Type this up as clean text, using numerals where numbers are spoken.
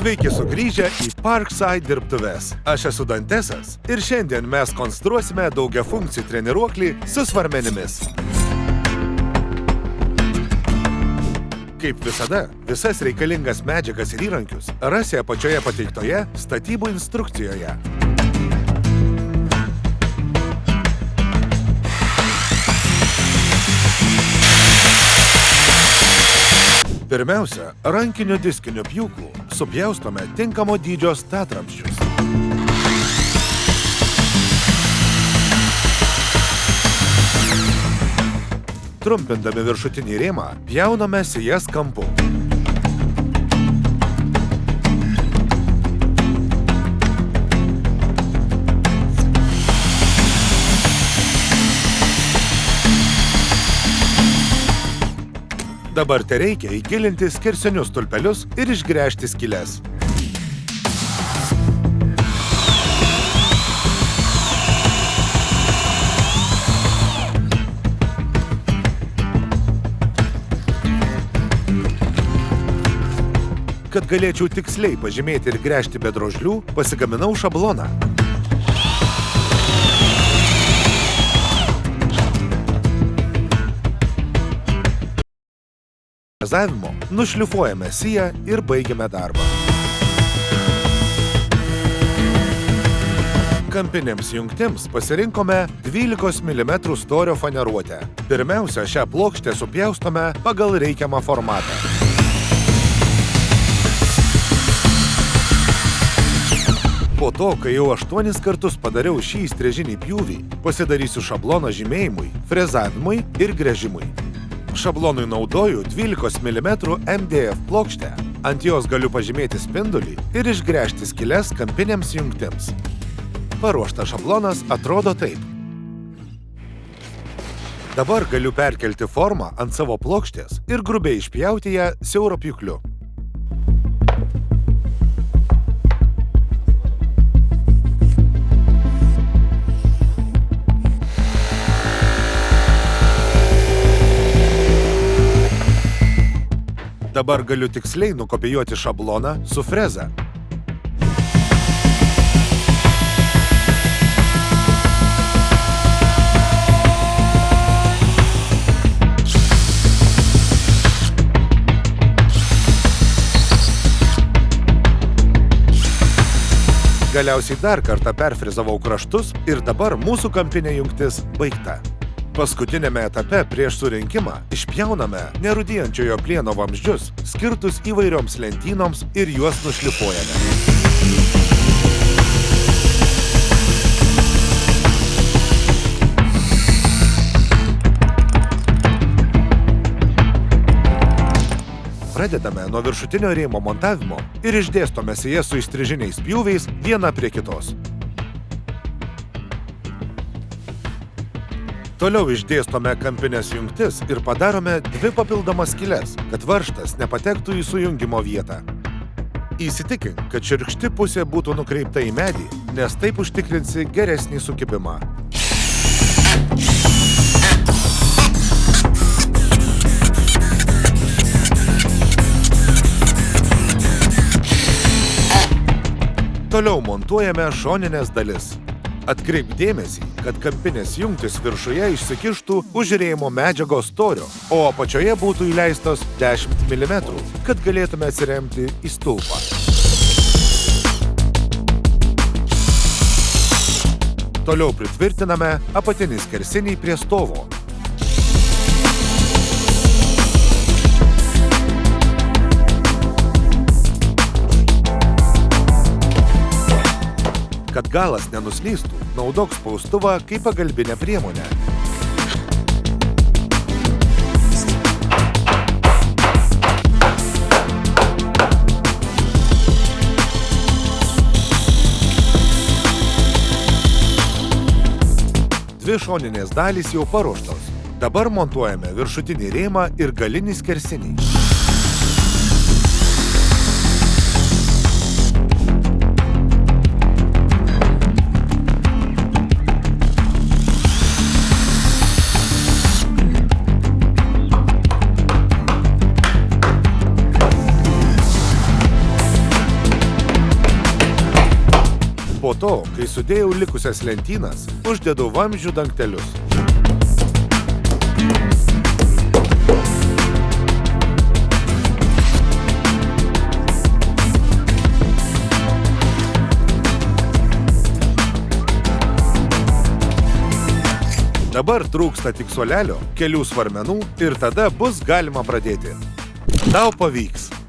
Sveiki sugrįžę į Parkside dirbtuves. Aš esu Dantesas ir šiandien mes konstruosime daugiafunkcį treniruoklį su svarmenimis. Kaip visada, visas reikalingas medžiagas ir įrankius rasi apačioje pateiktoje statybų instrukcijoje. Pirmiausia, rankiniu diskiniu pjūklu supjaustome tinkamo dydžio statramsčius. Trumpindami viršutinį rėmą, pjauname sijas kampu. Dabar tereikia įgilinti skersinius stulpelius ir išgręžti skyles. Kad galėčiau tiksliai pažymėti ir gręžti be drožlių, pasigaminau šabloną. Frezavimo nušlifuojame siją ir baigiame darbą. Kampinėms jungtims pasirinkome 12 mm storio faneruotę. Pirmiausia, šią plokštę supjaustome pagal reikiamą formatą. Po to, kai jau 8 kartus padariau šį įstrėžinį pjūvį, pasidarysiu šabloną žymėjimui, frezavimui ir gręžimui. Šablonui naudoju 12 mm MDF plokštę. Ant jos galiu pažymėti spindulį ir išgręžti skyles kampinėms jungtims. Paruoštas šablonas atrodo taip. Dabar galiu perkelti formą ant savo plokštės ir grubiai išpjauti ją siauro pjūkliu. Dabar galiu tiksliai nukopijuoti šabloną su freza. Galiausiai dar kartą perfrizavau kraštus ir dabar mūsų kampinė jungtis baigta. Paskutinėme etape prieš surinkimą išpjauname nerūdijančiojo plieno vamzdžius, skirtus įvairioms lentynoms ir juos nušlifuojame. Pradedame nuo viršutinio rėmo montavimo ir išdėstome sijas su įstrižiniais pjūviais vieną prie kitos. Toliau išdėstome kampinės jungtis ir padarome 2 papildomas skyles, kad varžtas nepatektų į sujungimo vietą. Įsitikink, kad šiurkšti pusė būtų nukreipta į medį, nes taip užtikrinsi geresnį sukibimą. Toliau montuojame šoninės dalis. Atkreipk dėmesį, kad kampinės jungtis viršuje išsikištų už rėmo medžiagos storio, o apačioje būtų įleistos 10 mm, kad galėtume atsiremti į stulpą. Toliau pritvirtiname apatinį skersinį prie stovo. Kad galas nenuslystų, naudok spaustuvą kaip pagalbinę priemonę. Dvi šoninės dalys jau paruoštos. Dabar montuojame viršutinį rėmą ir galinį skersinį. Po to, kai sudėjau likusias lentynas, uždedu vamzdžių dangtelius. Dabar trūksta tik suolelio, kelių svarmenų ir tada bus galima pradėti. Tau pavyks!